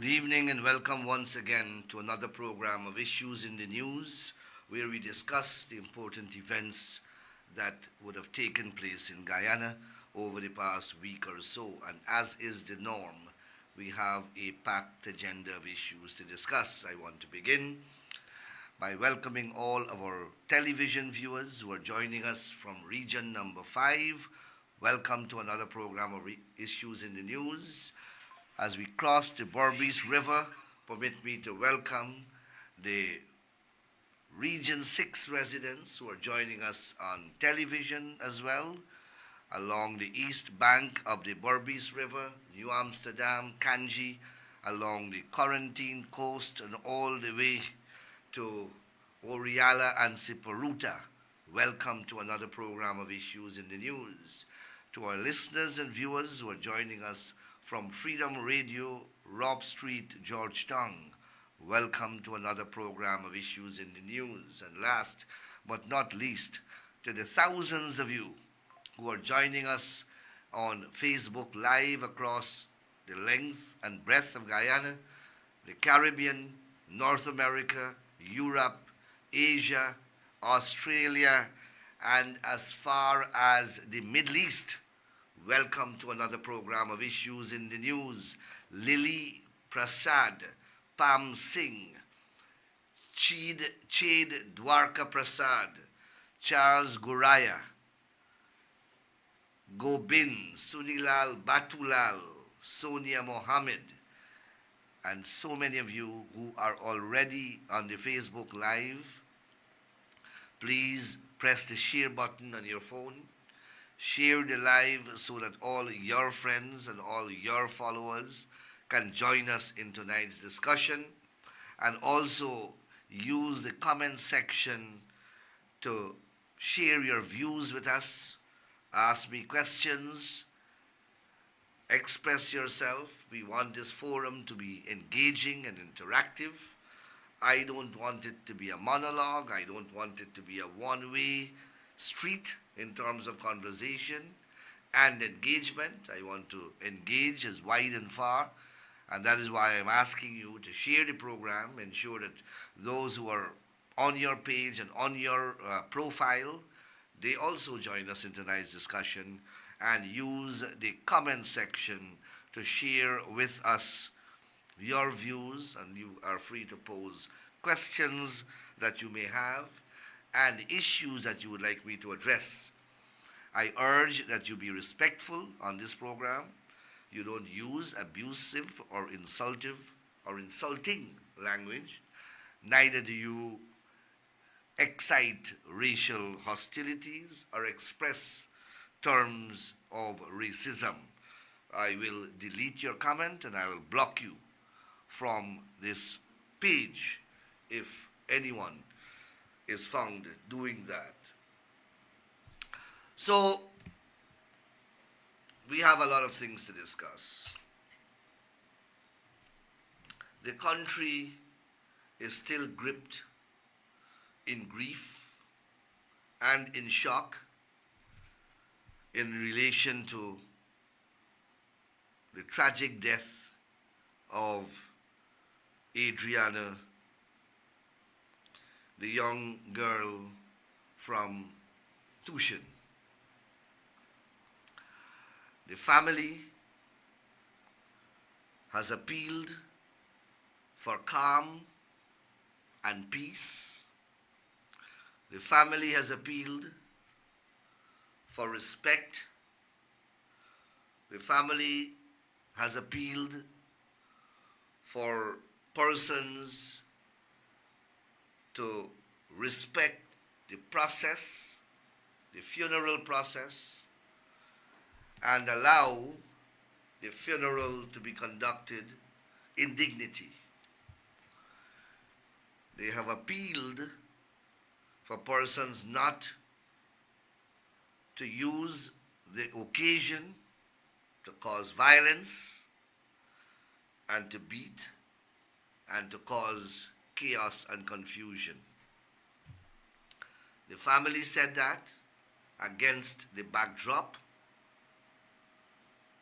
Good evening and welcome once again to another program of Issues in the News, where we discuss the important events that would have taken place in Guyana over the past week or so. And as is the norm, we have a packed agenda of issues to discuss. I want to begin by welcoming all of our television viewers who are joining us from region number 5. Welcome to another program of Issues in the News. As we cross the Berbice River, permit me to welcome the Region 6 residents who are joining us on television as well, along the east bank of the Berbice River, New Amsterdam, Kanji, along the Quarantine Coast, and all the way to Oriala and Siparuta. Welcome to another program of Issues in the News. To our listeners and viewers who are joining us from Freedom Radio, Rob Street, Georgetown, welcome to another program of Issues in the News. And last but not least, to the thousands of you who are joining us on Facebook Live across the length and breadth of Guyana, the Caribbean, North America, Europe, Asia, Australia, and as far as the Middle East. Welcome to another program of Issues in the News. Lily Prasad, Pam Singh, Chade Dwarka Prasad, Charles Guraya, Gobind, Sunilal Batulal, Sonia Mohammed, and so many of you who are already on the Facebook Live. Please press the share button on your phone. Share the live so that all your friends and all your followers can join us in tonight's discussion, and also use the comment section to share your views with us, ask me questions, express yourself. We want this forum to be engaging and interactive. I don't want it to be a monologue. I don't want it to be a one-way street in terms of conversation and engagement. I want to engage as wide and far, and that is why I'm asking you to share the program, ensure that those who are on your page and on your profile, they also join us in tonight's discussion, and use the comment section to share with us your views, and you are free to pose questions that you may have and issues that you would like me to address. I urge that you be respectful on this program. You don't use abusive or insulting language. Neither do you excite racial hostilities or express terms of racism. I will delete your comment and I will block you from this page if anyone is found doing that. So, we have a lot of things to discuss. The country is still gripped in grief and in shock in relation to the tragic death of Adriana, the young girl from Tushin. The family has appealed for calm and peace. The family has appealed for respect. The family has appealed for persons to respect the process, the funeral process, and allow the funeral to be conducted in dignity. They have appealed for persons not to use the occasion to cause violence and to beat and to cause chaos and confusion. The family said that against the backdrop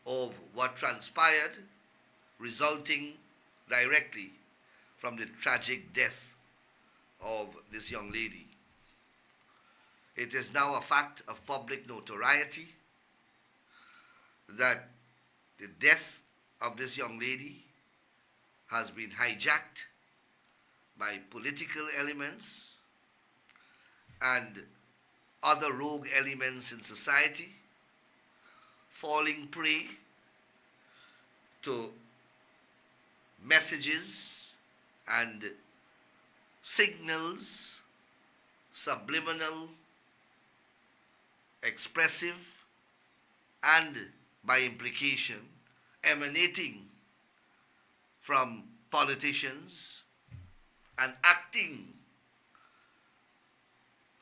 of what transpired, resulting directly from the tragic death of this young lady. It is now a fact of public notoriety that the death of this young lady has been hijacked by political elements and other rogue elements in society, falling prey to messages and signals, subliminal, expressive, and by implication emanating from politicians and acting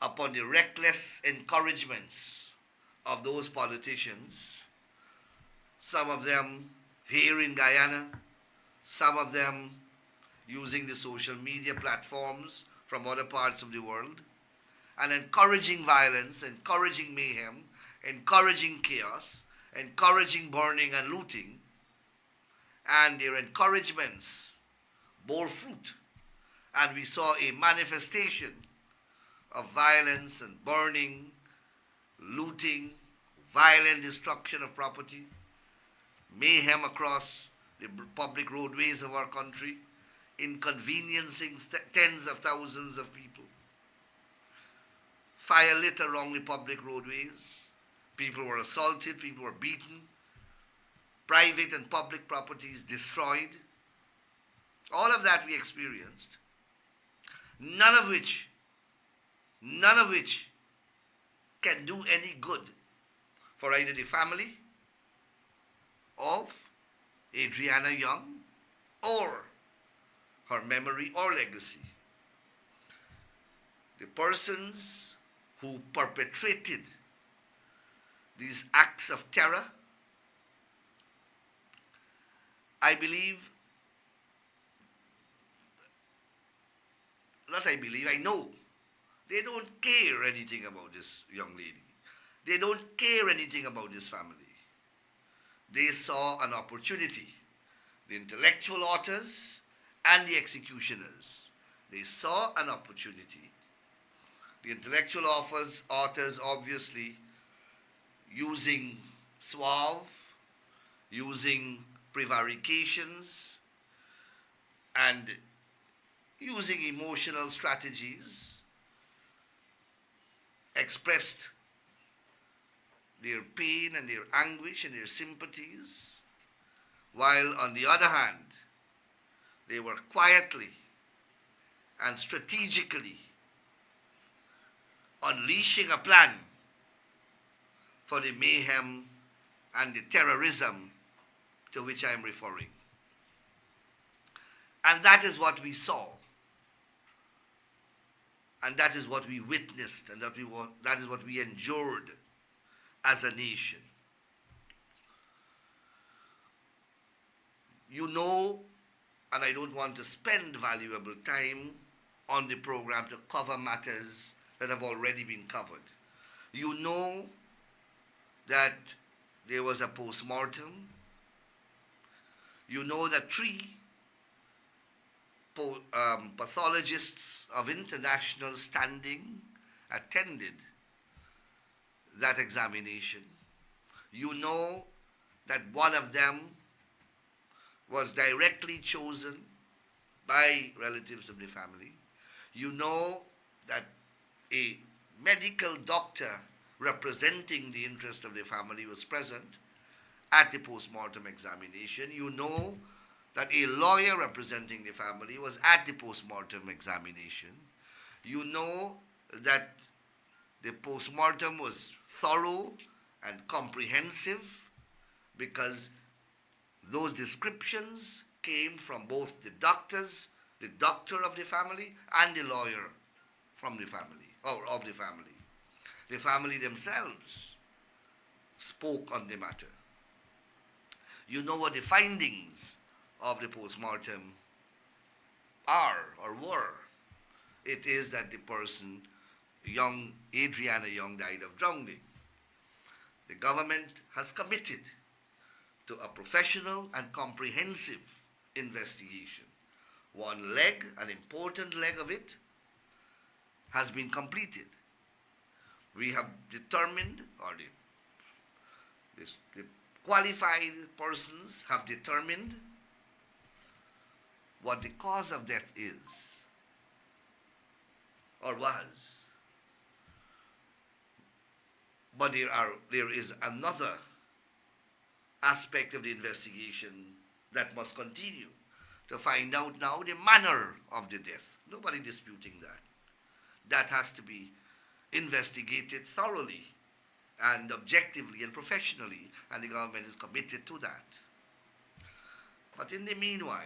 upon the reckless encouragements of those politicians, some of them here in Guyana, some of them using the social media platforms from other parts of the world, and encouraging violence, encouraging mayhem, encouraging chaos, encouraging burning and looting, and their encouragements bore fruit. And we saw a manifestation of violence and burning, looting, violent destruction of property, mayhem across the public roadways of our country, inconveniencing tens of thousands of people. Fire lit along the public roadways. People were assaulted, people were beaten, private and public properties destroyed. All of that we experienced. None of which can do any good for either the family of Adriana Young or her memory or legacy. The persons who perpetrated these acts of terror, I know, they don't care anything about this young lady. They don't care anything about this family. They saw an opportunity. The intellectual authors and the executioners, they saw an opportunity. The intellectual authors obviously using suave, using prevarications, and using emotional strategies, expressed their pain and their anguish and their sympathies, while on the other hand, they were quietly and strategically unleashing a plan for the mayhem and the terrorism to which I am referring. And that is what we saw. And that is what we witnessed, and that is what we endured as a nation. You know, and I don't want to spend valuable time on the program to cover matters that have already been covered. You know that there was a postmortem. You know that 3 pathologists of international standing attended that examination. You know that one of them was directly chosen by relatives of the family. You know that a medical doctor representing the interest of the family was present at the postmortem examination. You know that a lawyer representing the family was at the postmortem examination. You know that the postmortem was thorough and comprehensive because those descriptions came from both the doctors, the doctor of the family, and the lawyer from the family, or of the family. The family themselves spoke on the matter. You know what the findings of the postmortem are or were. It is that the person, young Adriana Young, died of drowning. The government has committed to a professional and comprehensive investigation. One leg, an important leg of it, has been completed. We have determined, or the qualified persons have determined what the cause of death is, or was. But there is another aspect of the investigation that must continue to find out now the manner of the death. Nobody disputing that. That has to be investigated thoroughly and objectively and professionally, and the government is committed to that. But in the meanwhile,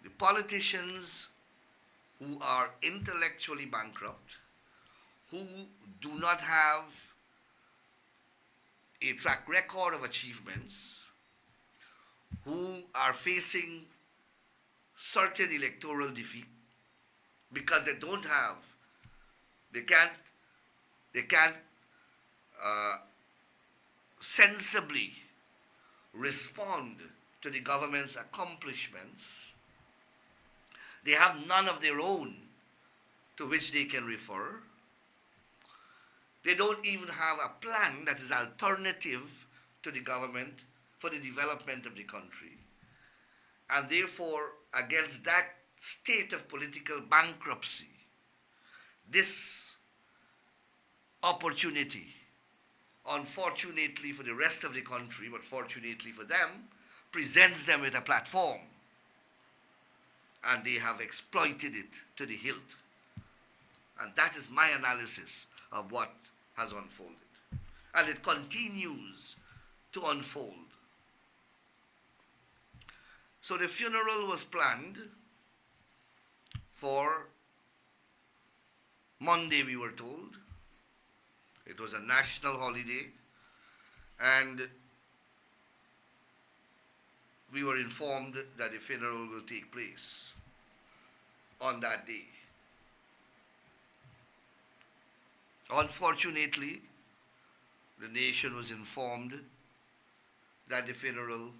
the politicians who are intellectually bankrupt, who do not have a track record of achievements, who are facing certain electoral defeat because they can't sensibly respond to the government's accomplishments. They have none of their own to which they can refer. They don't even have a plan that is alternative to the government for the development of the country. And therefore, against that state of political bankruptcy, this opportunity, unfortunately for the rest of the country, but fortunately for them, presents them with a platform. And they have exploited it to the hilt. And that is my analysis of what has unfolded. And it continues to unfold. So the funeral was planned for Monday, we were told. It was a national holiday, and we were informed that the funeral will take place on that day. Unfortunately, the nation was informed that the funeral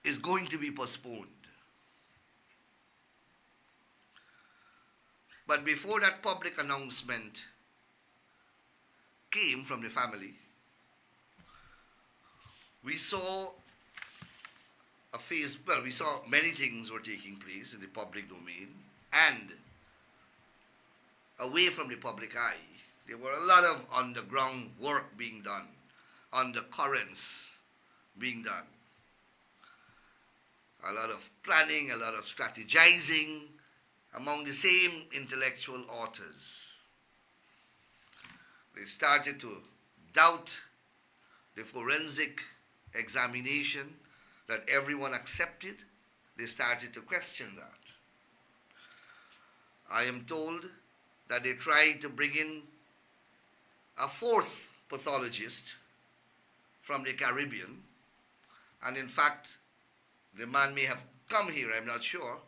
is going to be postponed. But before that public announcement came from the family, we saw we saw many things were taking place in the public domain and away from the public eye. There were a lot of underground work being done, undercurrents being done, a lot of planning, a lot of strategizing among the same intellectual authors. They started to doubt the forensic examination that everyone accepted. They started to question that. I am told that they tried to bring in a fourth pathologist from the Caribbean, and in fact, the man may have come here, I'm not sure,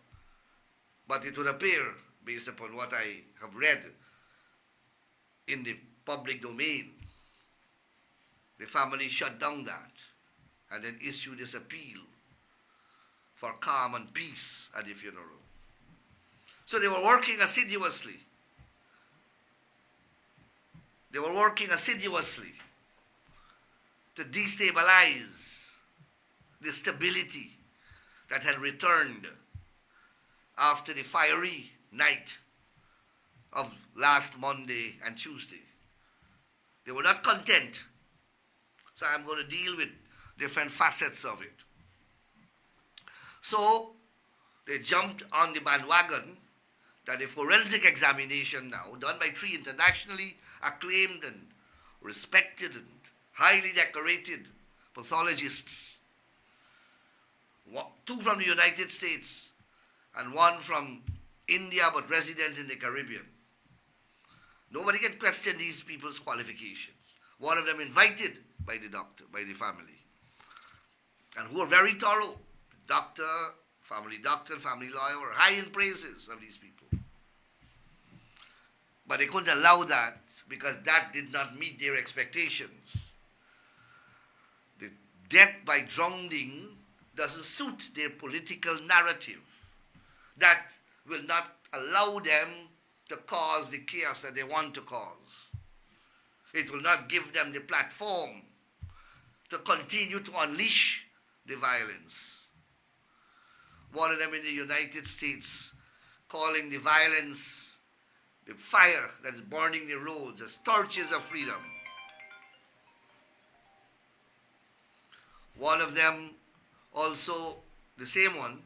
but it would appear, based upon what I have read in the public domain, the family shut down that and then issued this appeal for calm and peace at the funeral. So they were working assiduously. They were working assiduously to destabilize the stability that had returned after the fiery night of last Monday and Tuesday. They were not content. So I'm going to deal with different facets of it. So they jumped on the bandwagon that a forensic examination now, done by 3 internationally acclaimed and respected and highly decorated pathologists, 2 from the United States and 1 from India but resident in the Caribbean. Nobody can question these people's qualifications. One of them invited by the doctor, by the family, and who are very thorough. Doctor, family lawyer were high in praises of these people. But they couldn't allow that because that did not meet their expectations. The death by drowning doesn't suit their political narrative. That will not allow them to cause the chaos that they want to cause. It will not give them the platform to continue to unleash the violence. One of them in the United States calling the violence, the fire that is burning the roads as torches of freedom. One of them also, the same one,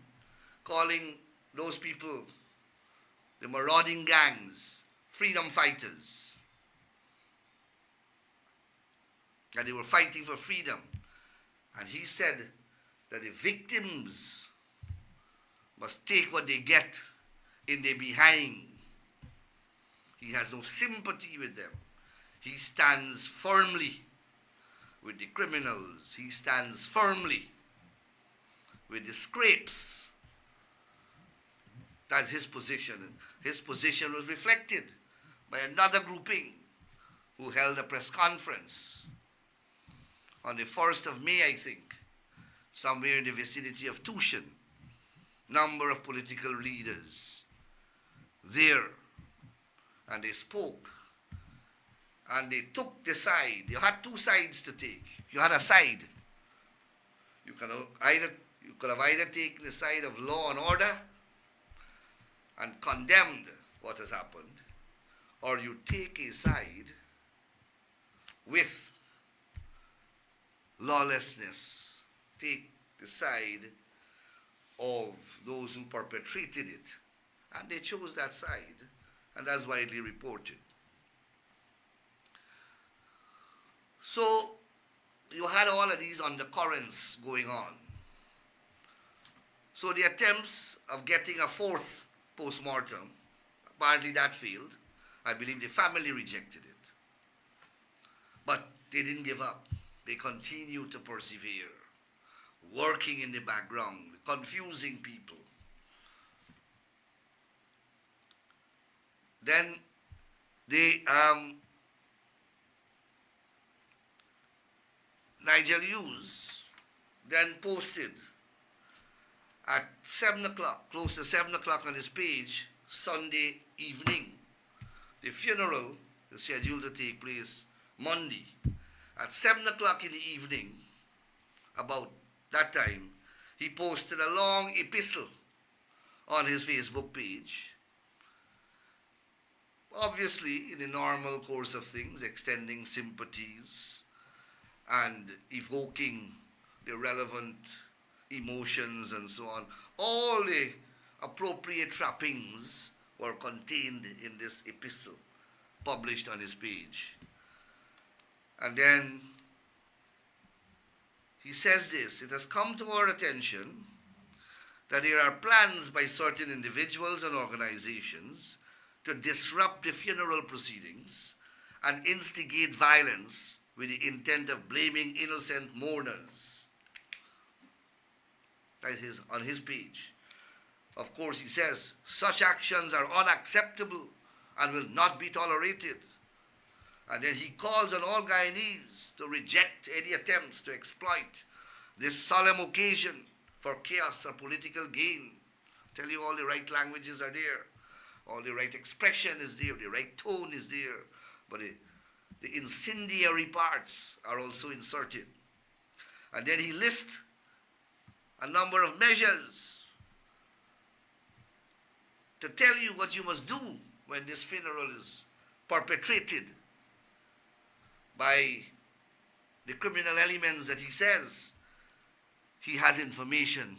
calling those people, the marauding gangs, freedom fighters. That they were fighting for freedom. And he said that the victims must take what they get in their behind. He has no sympathy with them. He stands firmly with the criminals. He stands firmly with the scrapes. That's his position. His position was reflected by another grouping who held a press conference on the 1st of May, I think, somewhere in the vicinity of Tushin. Number of political leaders there, and they spoke, and they took the side. You had two sides to take. You had a side. You could have either taken the side of law and order and condemned what has happened, or you take a side with lawlessness, take the side of those who perpetrated it. And they chose that side, and that's widely reported. So you had all of these undercurrents going on. So the attempts of getting a fourth postmortem, apparently that failed. I believe the family rejected it. But they didn't give up. They continued to persevere, working in the background, confusing people. Then they, Nigel Hughes then posted at 7 o'clock, close to 7 o'clock on his page, Sunday evening. The funeral is scheduled to take place Monday. At 7 o'clock in the evening, about that time, he posted a long epistle on his Facebook page. Obviously, in the normal course of things, extending sympathies and evoking the relevant emotions and so on. All the appropriate trappings were contained in this epistle published on his page. And then he says this: it has come to our attention that there are plans by certain individuals and organizations to disrupt the funeral proceedings and instigate violence with the intent of blaming innocent mourners. That is on his page. Of course, he says, such actions are unacceptable and will not be tolerated. And then he calls on all Guyanese to reject any attempts to exploit this solemn occasion for chaos or political gain. Tell you all the right languages are there. All the right expression is there. The right tone is there. But the incendiary parts are also inserted. And then he lists a number of measures to tell you what you must do when this funeral is perpetrated by the criminal elements that he says he has information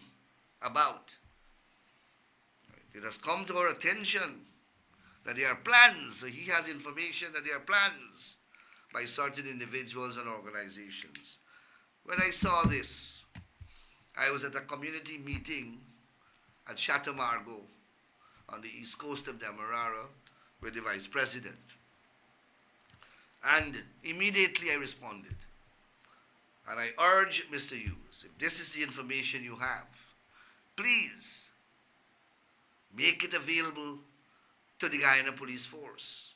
about. It has come to our attention that there are plans, so he has information that there are plans by certain individuals and organizations. When I saw this, I was at a community meeting at Chateau Margaux on the east coast of Demerara with the vice president. And immediately I responded. And I urge Mr. Hughes, if this is the information you have, please make it available to the Guyana Police Force.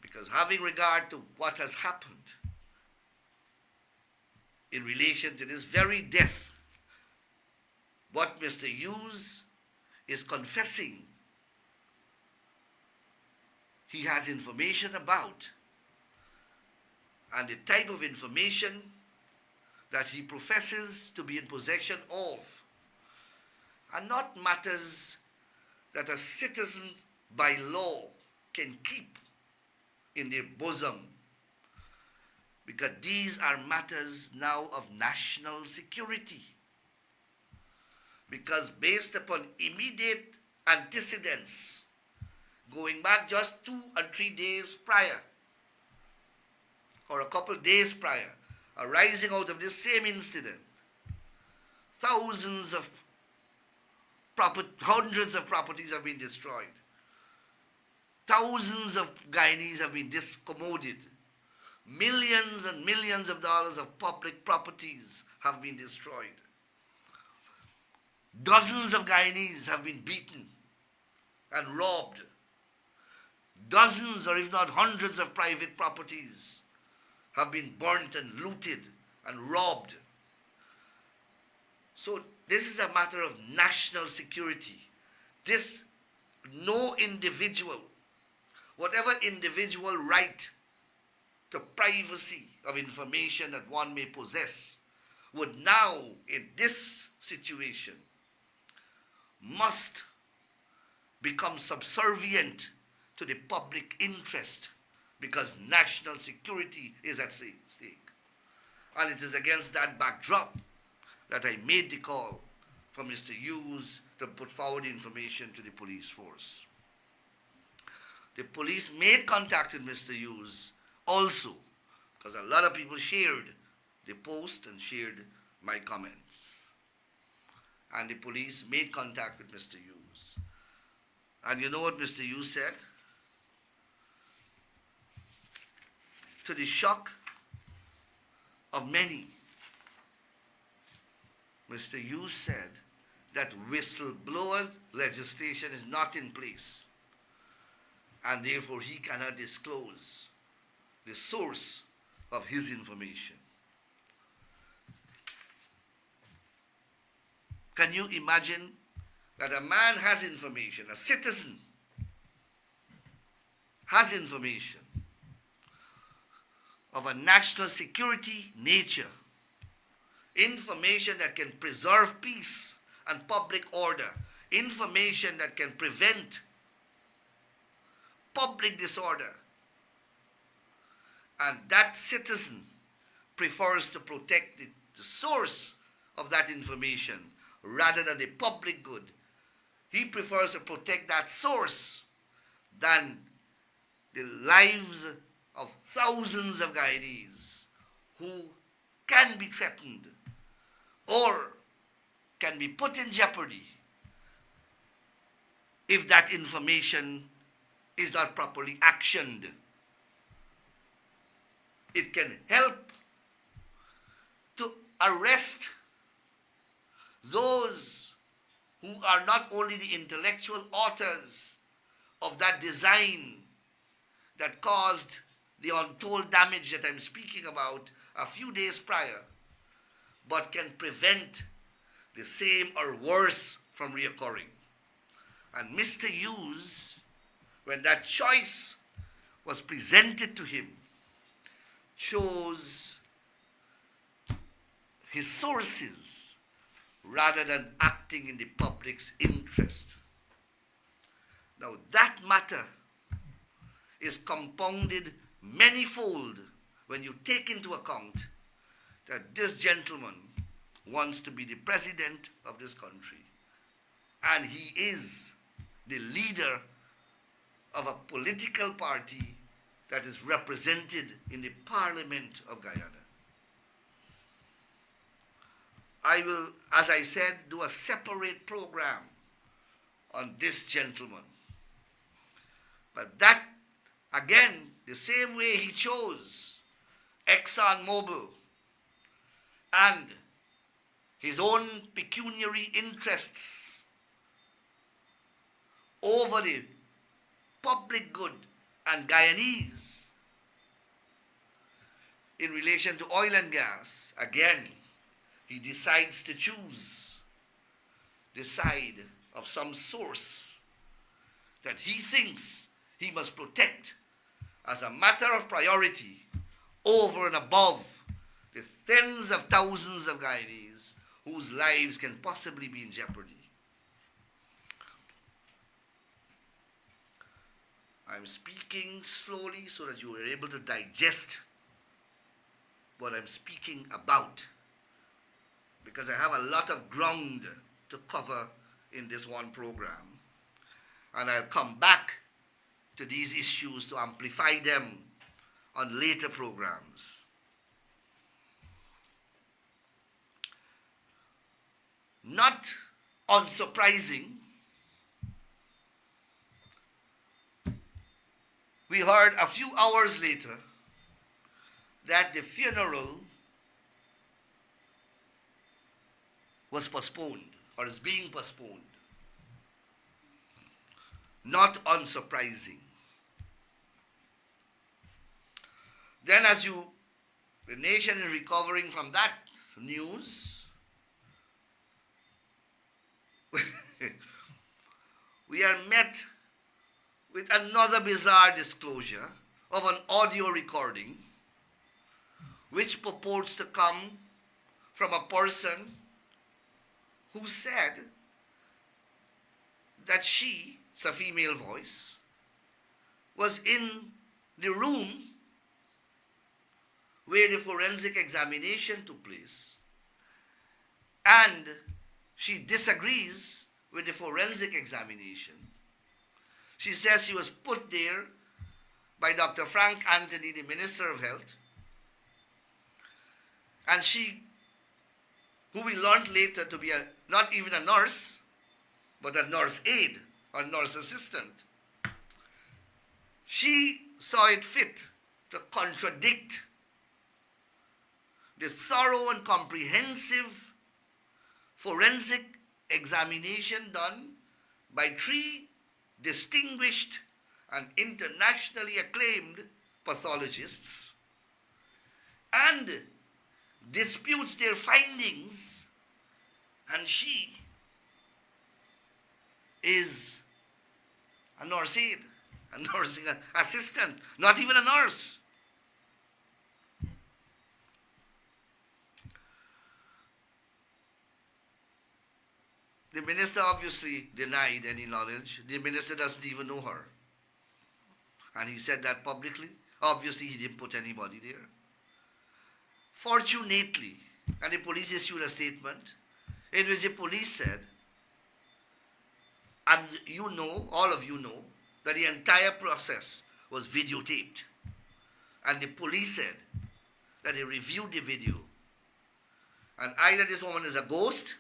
Because having regard to what has happened, in relation to this very death. What Mr. Hughes is confessing he has information about, and the type of information that he professes to be in possession of, are not matters that a citizen by law can keep in their bosom, because these are matters now of national security. Because based upon immediate antecedents, going back just 2 and 3 days prior, or a couple days prior, arising out of this same incident, hundreds of properties have been destroyed. Thousands of Guyanese have been discommoded. Millions and millions of dollars of public properties have been destroyed. Dozens of Guyanese have been beaten and robbed. Dozens or if not hundreds of private properties have been burnt and looted and robbed. So this is a matter of national security. No individual, whatever individual right to privacy of information that one may possess, would now, in this situation, must become subservient to the public interest, because national security is at stake. And it is against that backdrop that I made the call for Mr. Hughes to put forward information to the police force. The police made contact with Mr. Hughes also, because a lot of people shared the post and shared my comments. And the police made contact with Mr. Hughes. And you know what Mr. Hughes said? To the shock of many, Mr. Hughes said that whistleblower legislation is not in place, and therefore he cannot disclose the source of his information. Can you imagine that a man has information, a citizen has information of a national security nature, information that can preserve peace and public order, information that can prevent public disorder, and that citizen prefers to protect the source of that information rather than the public good. He prefers to protect that source than the lives of thousands of Guyanese who can be threatened or can be put in jeopardy if that information is not properly actioned. It can help to arrest those who are not only the intellectual authors of that design that caused the untold damage that I'm speaking about a few days prior, but can prevent the same or worse from reoccurring. And Mr. Hughes, when that choice was presented to him, chose his sources rather than acting in the public's interest. Now that matter is compounded manyfold when you take into account that this gentleman wants to be the president of this country, and he is the leader of a political party that is represented in the Parliament of Guyana. I will, as I said, do a separate program on this gentleman. But that, again, the same way he chose ExxonMobil and his own pecuniary interests over the public good and Guyanese, in relation to oil and gas, again, he decides to choose the side of some source that he thinks he must protect as a matter of priority over and above the tens of thousands of Guyanese whose lives can possibly be in jeopardy. I'm speaking slowly so that you are able to digest what I'm speaking about, because I have a lot of ground to cover in this one program, and I'll come back to these issues to amplify them on later programs. Not unsurprising, we heard a few hours later that the funeral was postponed, or is being postponed. Not unsurprising. Then the nation is recovering from that news, we are met with another bizarre disclosure of an audio recording which purports to come from a person who said that she, it's a female voice, was in the room where the forensic examination took place, and she disagrees with the forensic examination. She says she was put there by Dr. Frank Anthony, the Minister of Health, and she, who we learned later to be not even a nurse, but a nurse aide or nurse assistant, she saw it fit to contradict the thorough and comprehensive forensic examination done by 3 distinguished and internationally acclaimed pathologists, and disputes their findings, and she is a nurse aide, a nursing assistant, not even a nurse. The minister obviously denied any knowledge. The minister doesn't even know her. And he said that publicly. Obviously, he didn't put anybody there. Fortunately, and the police issued a statement in which the police said, and you know, all of you know, that the entire process was videotaped. And the police said that they reviewed the video. And either this woman is a ghost,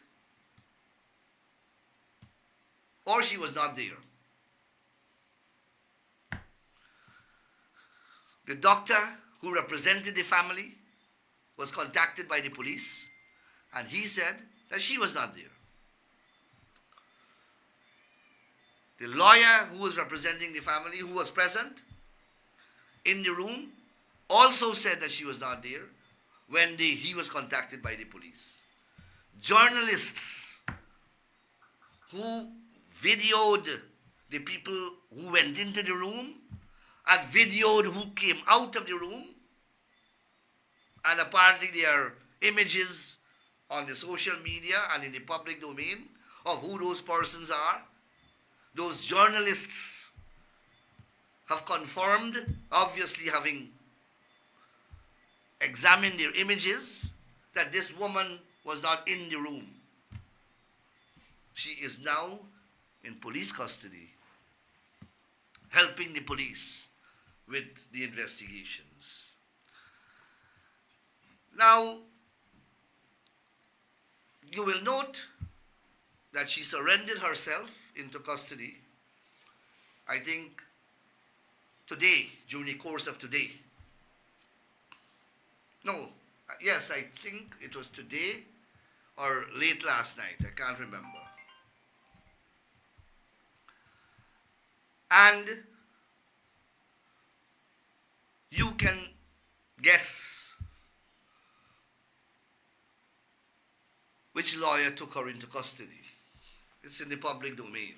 or she was not there. The doctor who represented the family was contacted by the police, and he said that she was not there. The lawyer who was representing the family, who was present in the room, also said that she was not there when he was contacted by the police. Journalists who videoed the people who went into the room and videoed who came out of the room, and apparently there are images on the social media and in the public domain of who those persons are. Those journalists have confirmed, obviously having examined their images, that this woman was not in the room. She is now in police custody, helping the police with the investigations. Now, you will note that she surrendered herself into custody, I think, today, during the course of today. No, yes, I think it was today or late last night, I can't remember. And you can guess which lawyer took her into custody. It's in the public domain.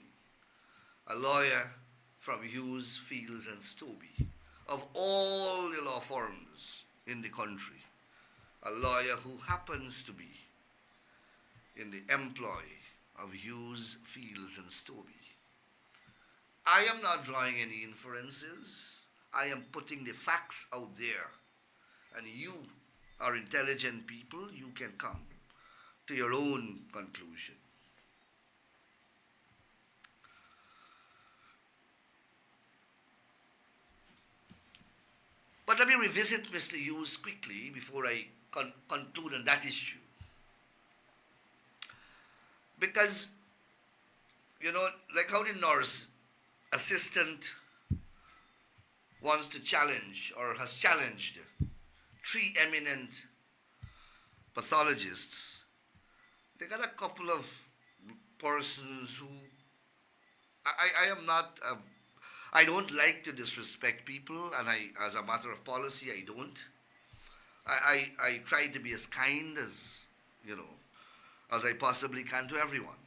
A lawyer from Hughes, Fields and Stobie, of all the law firms in the country, a lawyer who happens to be in the employ of Hughes, Fields and Stobie. I am not drawing any inferences. I am putting the facts out there. And you are intelligent people. You can come to your own conclusion. But let me revisit Mr. Hughes quickly before I conclude on that issue. Because, you know, like how the nurse assistant wants to challenge or has challenged three eminent pathologists, they got a couple of persons who I am not, I don't like to disrespect people, and as a matter of policy, I don't. I try to be as kind as, you know, as I possibly can to everyone.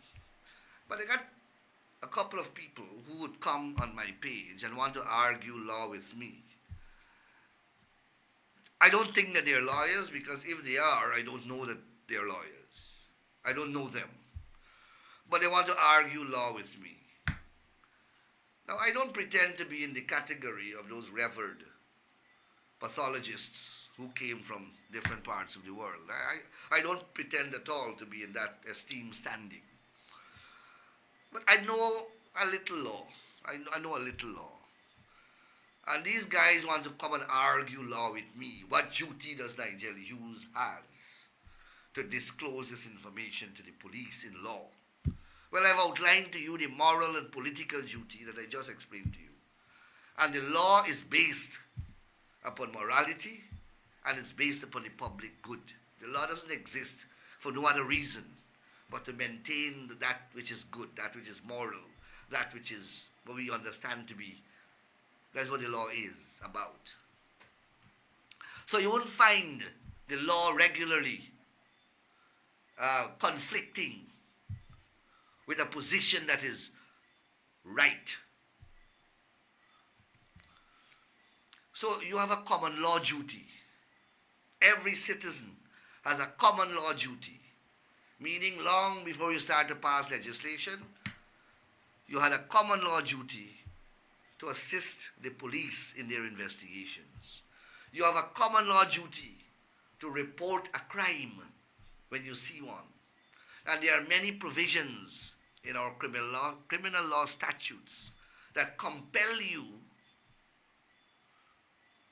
But I got a couple of people who would come on my page and want to argue law with me. I don't think that they're lawyers, because if they are, I don't know that they're lawyers. I don't know them. But they want to argue law with me. Now, I don't pretend to be in the category of those revered pathologists who came from different parts of the world. I don't pretend at all to be in that esteemed standing. But I know a little law. I know a little law. And these guys want to come and argue law with me. What duty does Nigel Hughes has to disclose this information to the police in law? Well, I've outlined to you the moral and political duty that I just explained to you. And the law is based upon morality, and it's based upon the public good. The law doesn't exist for no other reason but to maintain that which is good, that which is moral, that which is what we understand to be. That's what the law is about. So you won't find the law regularly conflicting with a position that is right. So you have a common law duty. Every citizen has a common law duty, meaning long before you start to pass legislation, you had a common law duty to assist the police in their investigations. You have a common law duty to report a crime when you see one. And there are many provisions in our criminal law statutes that compel you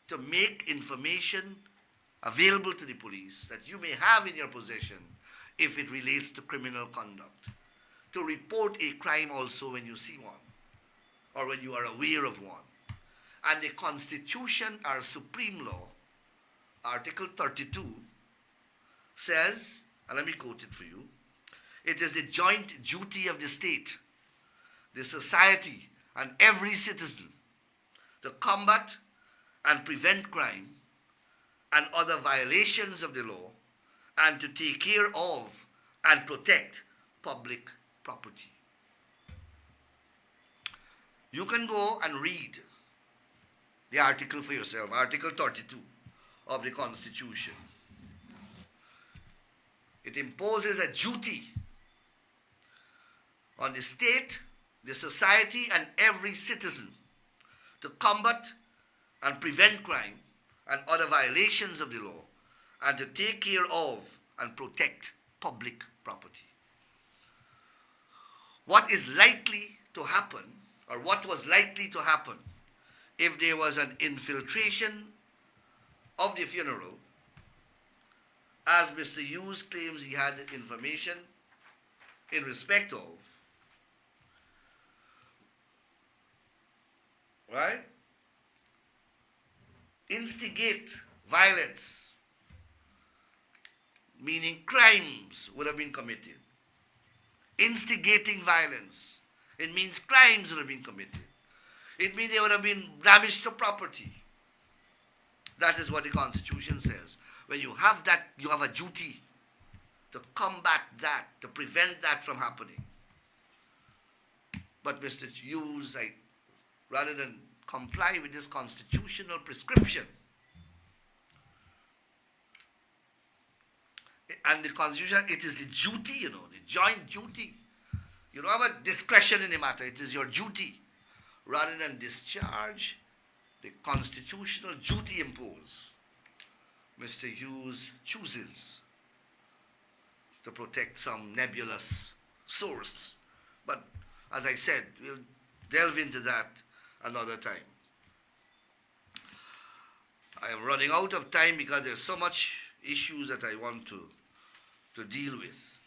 to make information available to the police that you may have in your possession if it relates to criminal conduct, to report a crime also when you see one or when you are aware of one. And the Constitution, our supreme law, Article 32, says, and let me quote it for you, it is the joint duty of the state, the society, and every citizen to combat and prevent crime and other violations of the law, and to take care of and protect public property. You can go and read the article for yourself, Article 32 of the Constitution. It imposes a duty on the state, the society, and every citizen to combat and prevent crime and other violations of the law, and to take care of and protect public property. What is likely to happen, or what was likely to happen, if there was an infiltration of the funeral, as Mr. Hughes claims he had information in respect of, right? Instigate violence, meaning crimes would have been committed. Instigating violence, it means crimes would have been committed. It means there would have been damage to property. That is what the Constitution says. When you have that, you have a duty to combat that, to prevent that from happening. But Mr. Hughes, rather than comply with this constitutional prescription, and the Constitution, it is the duty, the joint duty. You don't have a discretion in the matter. It is your duty. Rather than discharge the constitutional duty imposed, Mr. Hughes chooses to protect some nebulous source. But as I said, we'll delve into that another time. I am running out of time because there's so much issues that I want to deal with.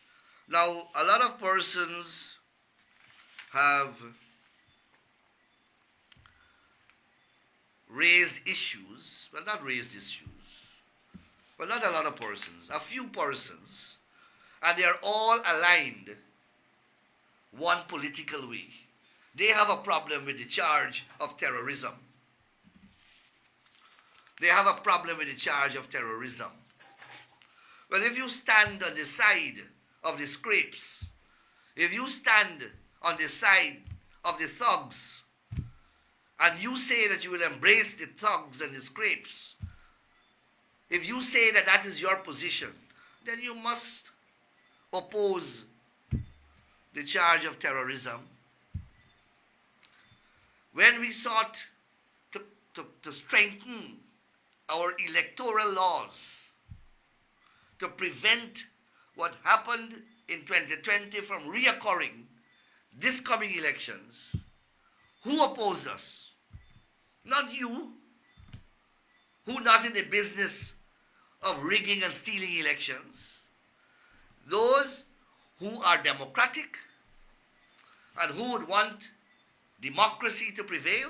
Now, a lot of persons have raised issues, well, not raised issues, but not a lot of persons, a few persons, and they are all aligned one political way. They have a problem with the charge of terrorism. They have a problem with the charge of terrorism. Well, if you stand on the side of the scrapes, if you stand on the side of the thugs, and you say that you will embrace the thugs and the scrapes, if you say that that is your position, then you must oppose the charge of terrorism. When we sought to strengthen our electoral laws, to prevent what happened in 2020 from reoccurring this coming elections, who opposed us? Not you, who not in the business of rigging and stealing elections. Those who are democratic and who would want democracy to prevail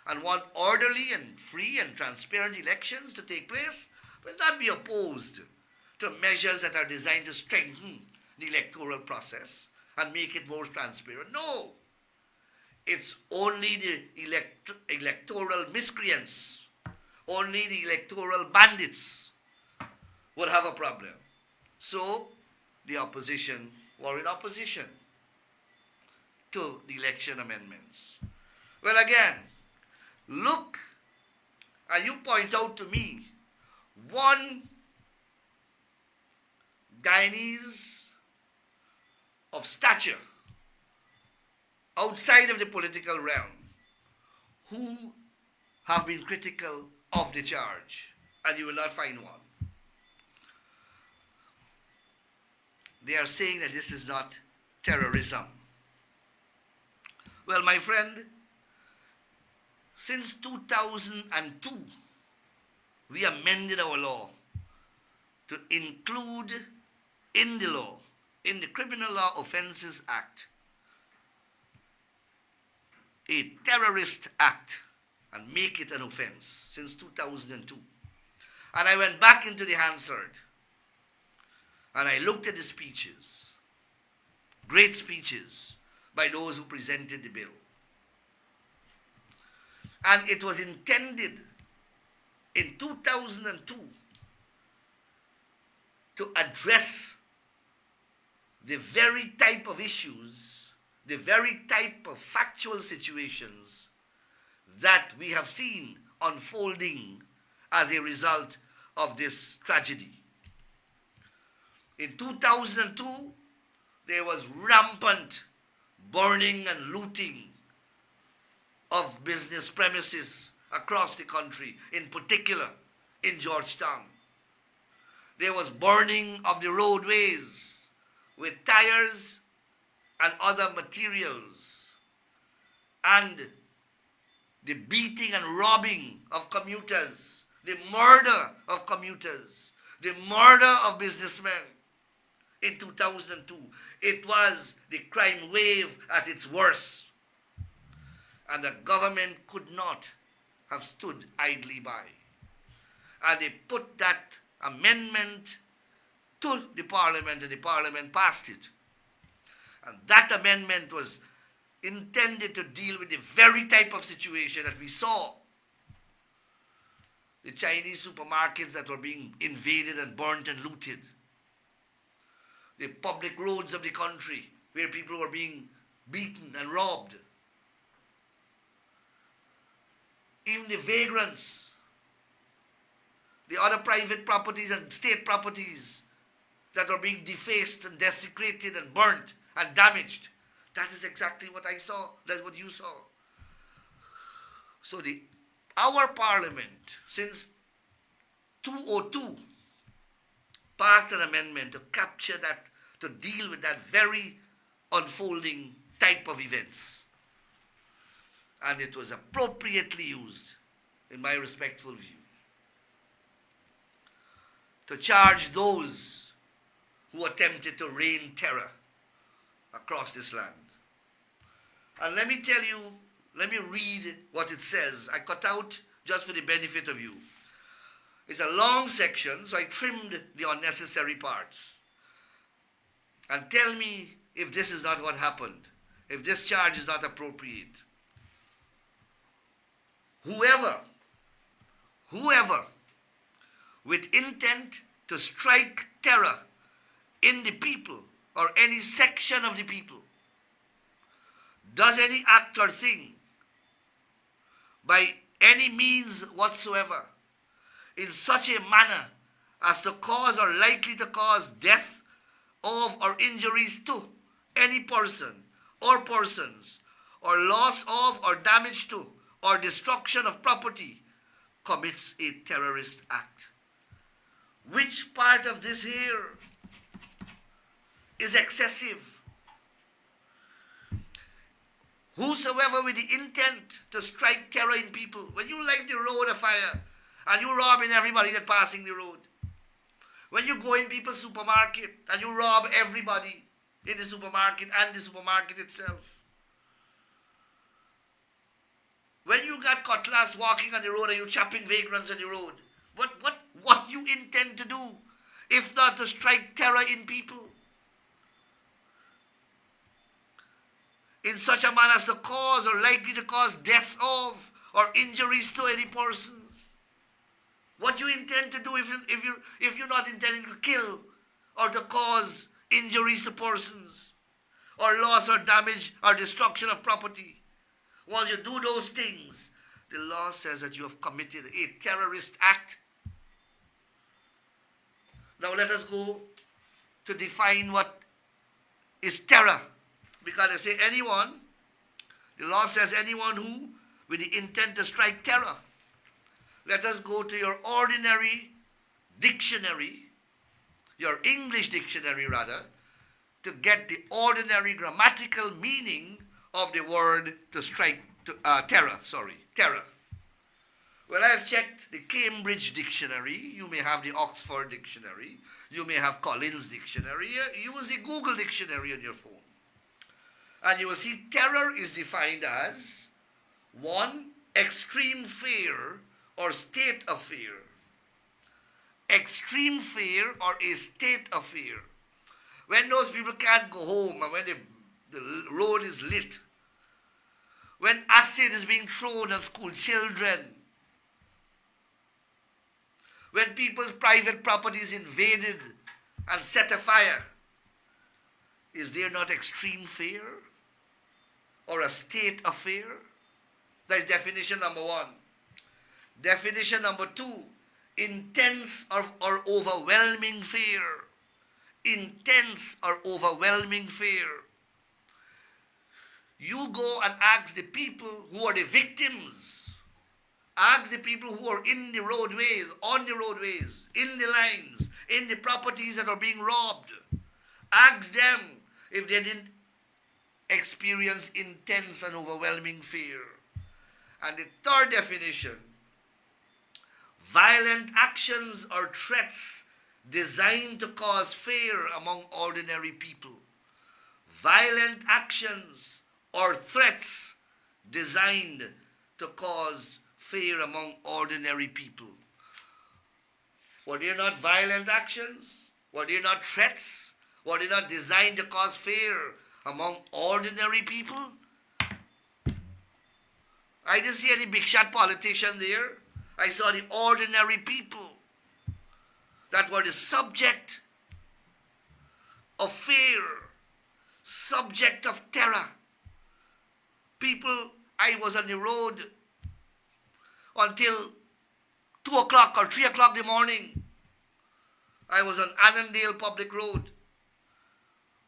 and want orderly and free and transparent elections to take place will not be opposed to measures that are designed to strengthen the electoral process and make it more transparent. No. It's only the electoral miscreants, only the electoral bandits would have a problem. So the opposition were in opposition to the election amendments. Well, again, look, and you point out to me one Guyanese of stature outside of the political realm who have been critical of the charge, and you will not find one. They are saying that this is not terrorism. Well, my friend, since 2002, we amended our law to include in the law, in the Criminal Law Offences Act, a terrorist act and make it an offense since 2002. And I went back into the Hansard and I looked at the speeches, great speeches by those who presented the bill. And it was intended in 2002 to address the very type of issues, the very type of factual situations that we have seen unfolding as a result of this tragedy. In 2002, there was rampant burning and looting of business premises across the country, in particular in Georgetown. There was burning of the roadways with tires and other materials, and the beating and robbing of commuters, the murder of commuters, the murder of businessmen in 2002. It was the crime wave at its worst. And the government could not have stood idly by. And they put that amendment to the Parliament, and the Parliament passed it. And that amendment was intended to deal with the very type of situation that we saw. The Chinese supermarkets that were being invaded and burnt and looted. the public roads of the country where people were being beaten and robbed. Even the vagrants, the other private properties and state properties that are being defaced and desecrated and burnt and damaged. That is exactly what I saw. That's what you saw. So our parliament, since 2002, passed an amendment to capture that, to deal with that very unfolding type of events. And it was appropriately used, in my respectful view, to charge those who attempted to rain terror across this land. And let me tell you, let me read what it says. I cut out just for the benefit of you. It's a long section, so I trimmed the unnecessary parts. And tell me if this is not what happened, if this charge is not appropriate. Whoever, with intent to strike terror in the people or any section of the people, does any act or thing by any means whatsoever in such a manner as to cause or likely to cause death of or injuries to any person or persons, or loss of or damage to or destruction of property, commits a terrorist act. Which part of this here is excessive? Whosoever with the intent to strike terror in people, when you light the road afire and you robbing everybody that passing the road, when you go in people's supermarket and you rob everybody in the supermarket and the supermarket itself, when you got cutlass walking on the road and you chopping vagrants on the road, what you intend to do if not to strike terror in people? In such a manner as to cause or likely to cause death of or injuries to any persons. What you intend to do if you're not intending to kill or to cause injuries to persons or loss or damage or destruction of property. Once you do those things, the law says that you have committed a terrorist act. Now let us go to define what is terror. Because they say anyone, the law says anyone who, with the intent to strike terror. Let us go to your ordinary dictionary, your English dictionary rather, to get the ordinary grammatical meaning of the word to strike, terror. Well, I've checked the Cambridge dictionary. You may have the Oxford dictionary. You may have Collins dictionary. Use the Google dictionary on your phone. And you will see terror is defined as 1. Extreme fear or state of fear. Extreme fear or a state of fear. When those people can't go home and when the road is lit. When acid is being thrown at school children. When people's private property is invaded and set afire. Is there not extreme fear? Or a state of fear? That is definition number 1. Definition number 2, intense or overwhelming fear. Intense or overwhelming fear. You go and ask the people who are the victims. Ask the people who are in the roadways, on the roadways, in the lines, in the properties that are being robbed. Ask them if they didn't experience intense and overwhelming fear. And the third definition, violent actions or threats designed to cause fear among ordinary people. Violent actions or threats designed to cause fear among ordinary people. Were they not violent actions? Were they not threats? Were they not designed to cause fear among ordinary people? I didn't see any big shot politician there. I saw the ordinary people that were the subject of fear, subject of terror. People, I was on the road until 2 o'clock or 3 o'clock in the morning. I was on Annandale Public Road,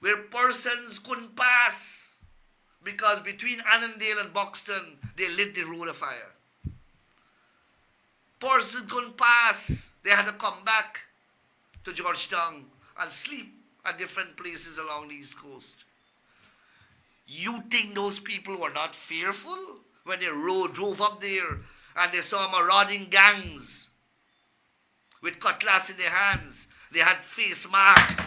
where persons couldn't pass because between Annandale and Buxton, they lit the road afire. Persons couldn't pass. They had to come back to Georgetown and sleep at different places along the East Coast. You think those people were not fearful when they drove up there and they saw marauding gangs with cutlass in their hands? They had face masks.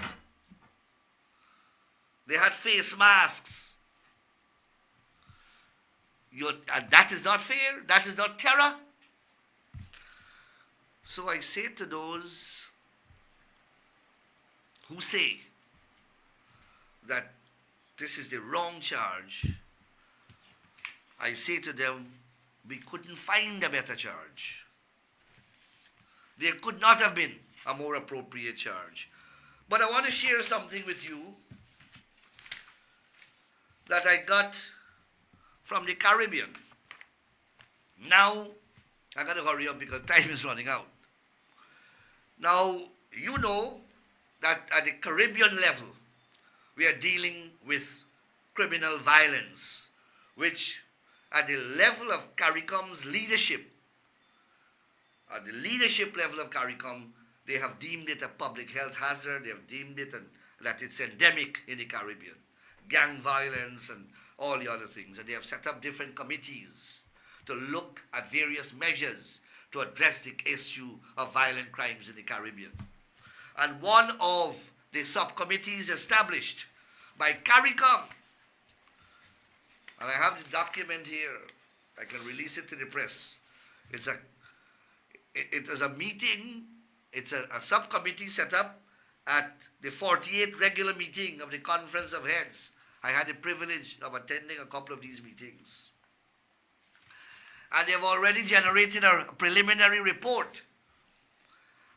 They had face masks. And that is not fear. That is not terror. So I say to those who say that this is the wrong charge, I say to them, we couldn't find a better charge. There could not have been a more appropriate charge. But I want to share something with you that I got from the Caribbean. Now, I got to hurry up because time is running out. Now, you know that at the Caribbean level, we are dealing with criminal violence, which at the level of CARICOM's leadership, at the leadership level of CARICOM, they have deemed it a public health hazard. They have deemed it that it's endemic in the Caribbean. Gang violence and all the other things. And they have set up different committees to look at various measures to address the issue of violent crimes in the Caribbean. And one of the subcommittees established by CARICOM, and I have the document here, I can release it to the press. It is a meeting, it's a subcommittee set up at the 48th regular meeting of the Conference of Heads. I had the privilege of attending a couple of these meetings. And they've already generated a preliminary report.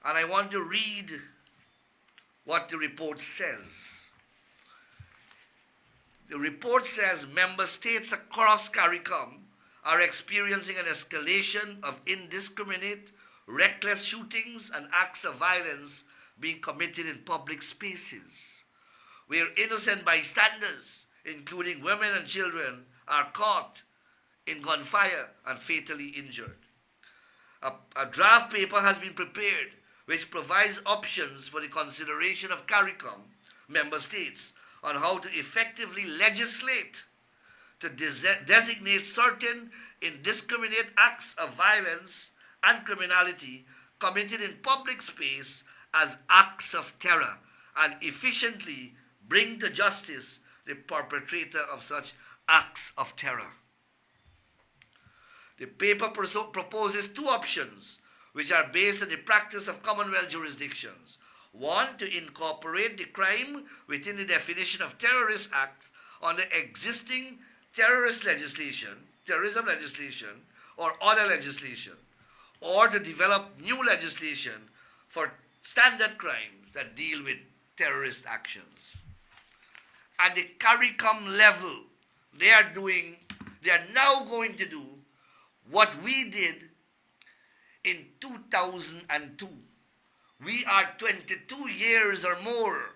And I want to read what the report says. The report says member states across CARICOM are experiencing an escalation of indiscriminate, reckless shootings and acts of violence being committed in public spaces, where innocent bystanders, including women and children, are caught in gunfire and fatally injured. A draft paper has been prepared which provides options for the consideration of CARICOM member states on how to effectively legislate to designate certain indiscriminate acts of violence and criminality committed in public space as acts of terror and efficiently bring to justice the perpetrator of such acts of terror. The paper proposes two options which are based on the practice of Commonwealth jurisdictions. One, to incorporate the crime within the definition of terrorist act under existing terrorism legislation, or other legislation, or to develop new legislation for standard crimes that deal with terrorist actions. At the CARICOM level, they are now going to do what we did in 2002. We are 22 years or more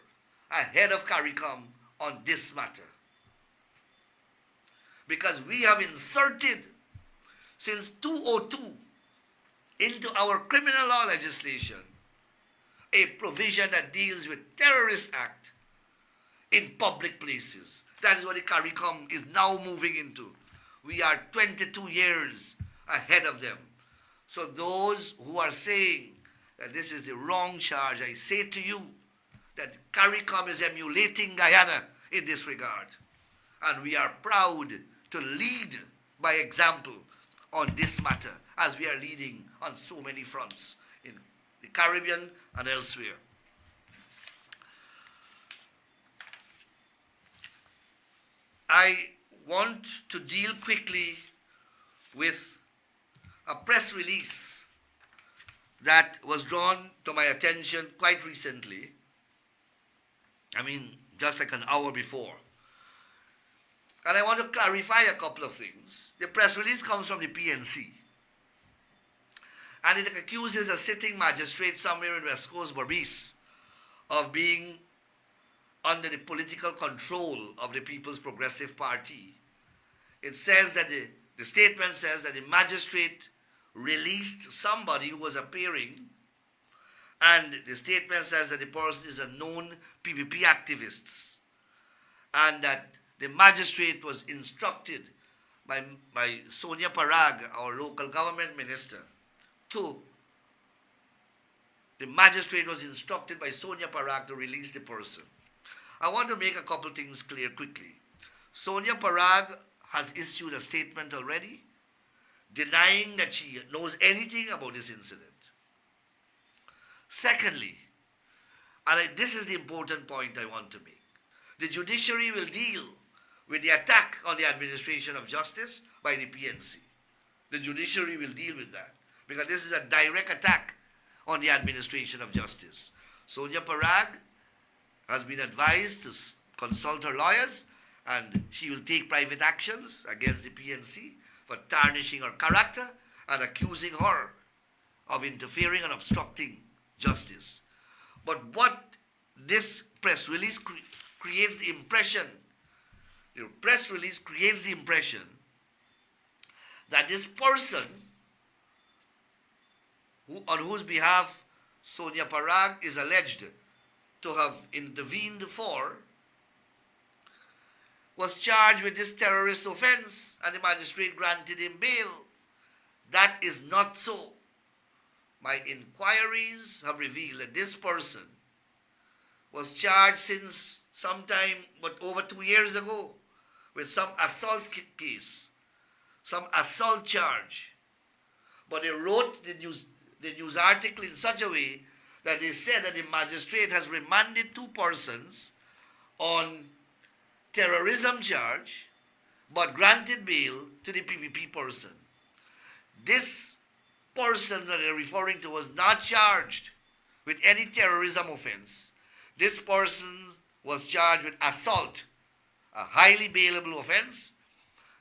ahead of CARICOM on this matter. Because we have inserted, since 2002, into our criminal law legislation, a provision that deals with terrorist act in public places. That is what the CARICOM is now moving into. We are 22 years ahead of them. So those who are saying that this is the wrong charge, I say to you that CARICOM is emulating Guyana in this regard. And we are proud to lead by example on this matter, as we are leading on so many fronts in the Caribbean and elsewhere. I want to deal quickly with a press release that was drawn to my attention quite recently. I mean, just like an hour before. And I want to clarify a couple of things. The press release comes from the PNC. And it accuses a sitting magistrate somewhere in West Coast, Berbice, of being under the political control of the People's Progressive Party. It says that the statement says that the magistrate released somebody who was appearing, and the statement says that the person is a known PPP activist, and that the magistrate was instructed by Sonia Parag, our local government minister, the magistrate was instructed by Sonia Parag to release the person. I want to make a couple things clear quickly. Sonia Parag has issued a statement already denying that she knows anything about this incident. Secondly, and this is the important point I want to make, the judiciary will deal with the attack on the administration of justice by the PNC. The judiciary will deal with that because this is a direct attack on the administration of justice. Sonia Parag has been advised to consult her lawyers, and she will take private actions against the PNC for tarnishing her character and accusing her of interfering and obstructing justice. But what this press release creates the impression, the press release creates the impression that this person on whose behalf Sonia Parag is alleged to have intervened for was charged with this terrorist offense and the magistrate granted him bail. That is not so. My inquiries have revealed that this person was charged since sometime, but over 2 years ago, with some assault case, some assault charge. But they wrote the news article in such a way that they said that the magistrate has remanded 2 persons on terrorism charge, but granted bail to the PPP person. This person that they're referring to was not charged with any terrorism offense. This person was charged with assault, a highly bailable offense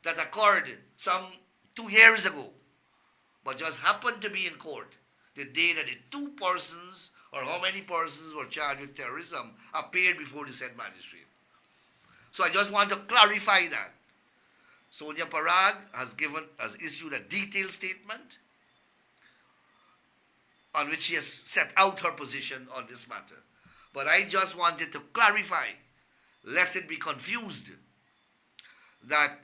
that occurred some 2 years ago, but just happened to be in court the day that the 2 persons, or how many persons were charged with terrorism, appeared before the said magistrate. So I just want to clarify that. Sonia Parag has issued a detailed statement on which she has set out her position on this matter. But I just wanted to clarify, lest it be confused, that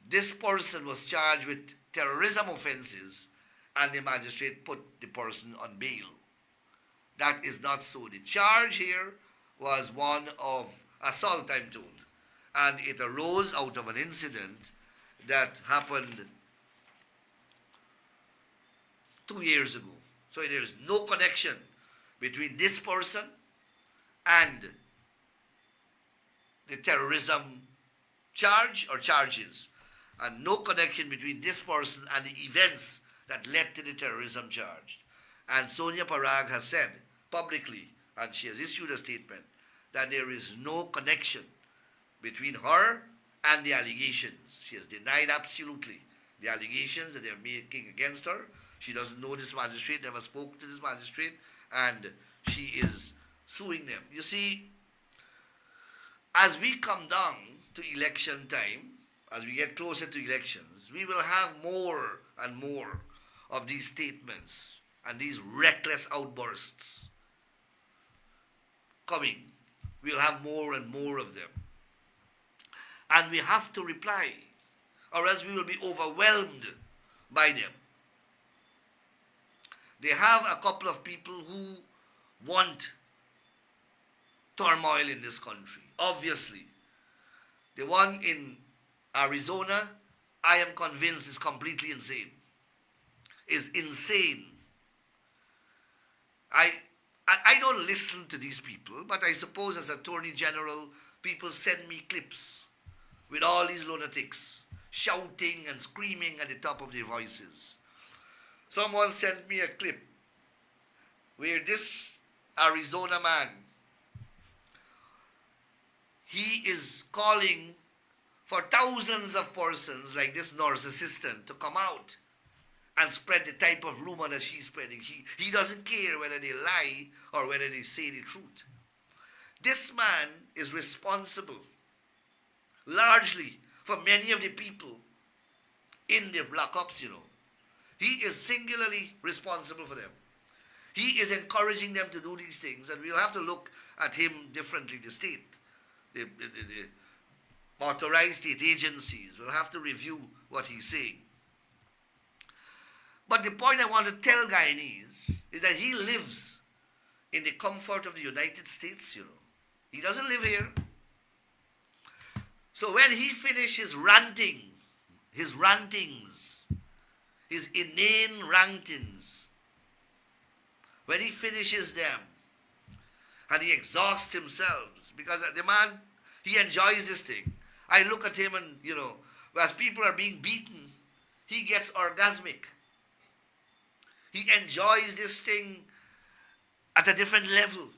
this person was charged with terrorism offenses and the magistrate put the person on bail. That is not so. The charge here was one of assault, I'm told, and it arose out of an incident that happened 2 years ago. So there is no connection between this person and the terrorism charge or charges, and no connection between this person and the events that led to the terrorism charge. And Sonia Parag has said publicly, and she has issued a statement, that there is no connection between her and the allegations. She has denied absolutely the allegations that they're making against her. She doesn't know this magistrate, never spoke to this magistrate, and she is suing them. You see, as we come down to election time, as we get closer to elections, we will have more and more of these statements and these reckless outbursts coming. We'll have more and more of them. And we have to reply, or else we will be overwhelmed by them. They have a couple of people who want turmoil in this country. Obviously, the one in Arizona, I am convinced, is completely insane. Is insane. I don't listen to these people, but I suppose as Attorney General, people send me clips with all these lunatics shouting and screaming at the top of their voices. Someone sent me a clip where this Arizona man he is calling for thousands of persons like this nurse assistant to come out and spread the type of rumor that she's spreading. He doesn't care whether they lie or whether they say the truth. This man is responsible largely for many of the people in the lockups, you know. He is singularly responsible for them. He is encouraging them to do these things, and we'll have to look at him differently. The state, the authorized state agencies will have to review what he's saying. But the point I want to tell Guyanese is that he lives in the comfort of the United States, you know. He doesn't live here. So when he finishes ranting, his rantings, his inane rantings, when he finishes them and he exhausts himself, because the man, he enjoys this thing. I look at him and, you know, as people are being beaten, he gets orgasmic. He enjoys this thing at a different level.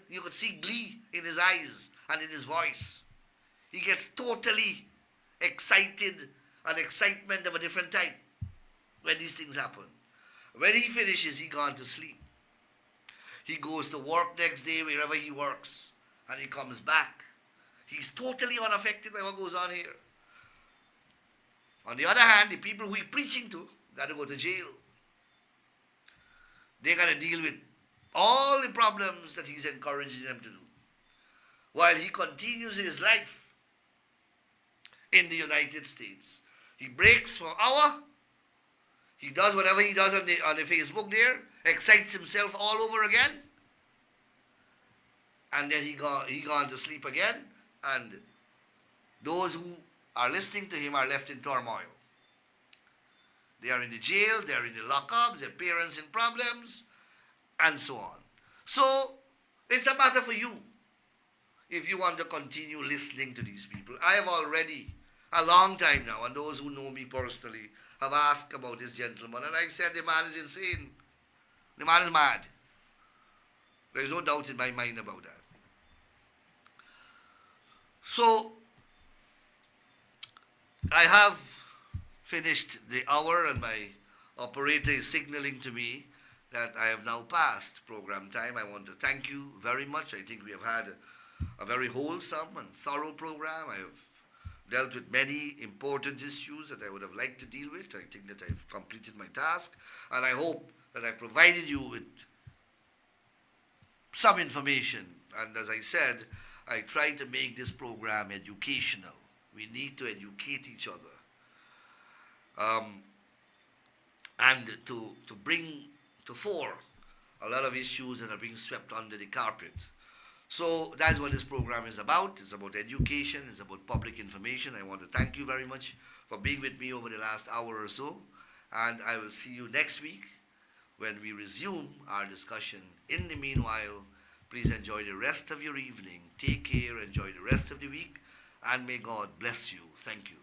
You could see glee in his eyes and in his voice. He gets totally excited, an excitement of a different type when these things happen. When he finishes, he gone to sleep. He goes to work next day wherever he works, and he comes back. He's totally unaffected by what goes on here. On the other hand, the people who he's preaching to got to go to jail. They got to deal with all the problems that he's encouraging them to do, while he continues his life in the United States. He breaks for an hour. He does whatever he does on the Facebook there, excites himself all over again, and then he gone to sleep again, and those who are listening to him are left in turmoil. They are in the jail, they are in the lockups, their parents in problems, and so on. So it's a matter for you if you want to continue listening to these people. I have already, a long time now, and those who know me personally have asked about this gentleman, and I said the man is insane. The man is mad. There is no doubt in my mind about that. So I have finished the hour, and my operator is signaling to me that I have now passed program time. I want to thank you very much. I think we have had a very wholesome and thorough program. I have dealt with many important issues that I would have liked to deal with. I think that I've completed my task, and I hope that I provided you with some information. And as I said, I try to make this program educational. We need to educate each other. And to bring to fore a lot of issues that are being swept under the carpet. So that's what this program is about. It's about education. It's about public information. I want to thank you very much for being with me over the last hour or so. And I will see you next week when we resume our discussion. In the meanwhile, please enjoy the rest of your evening. Take care. Enjoy the rest of the week. And may God bless you. Thank you.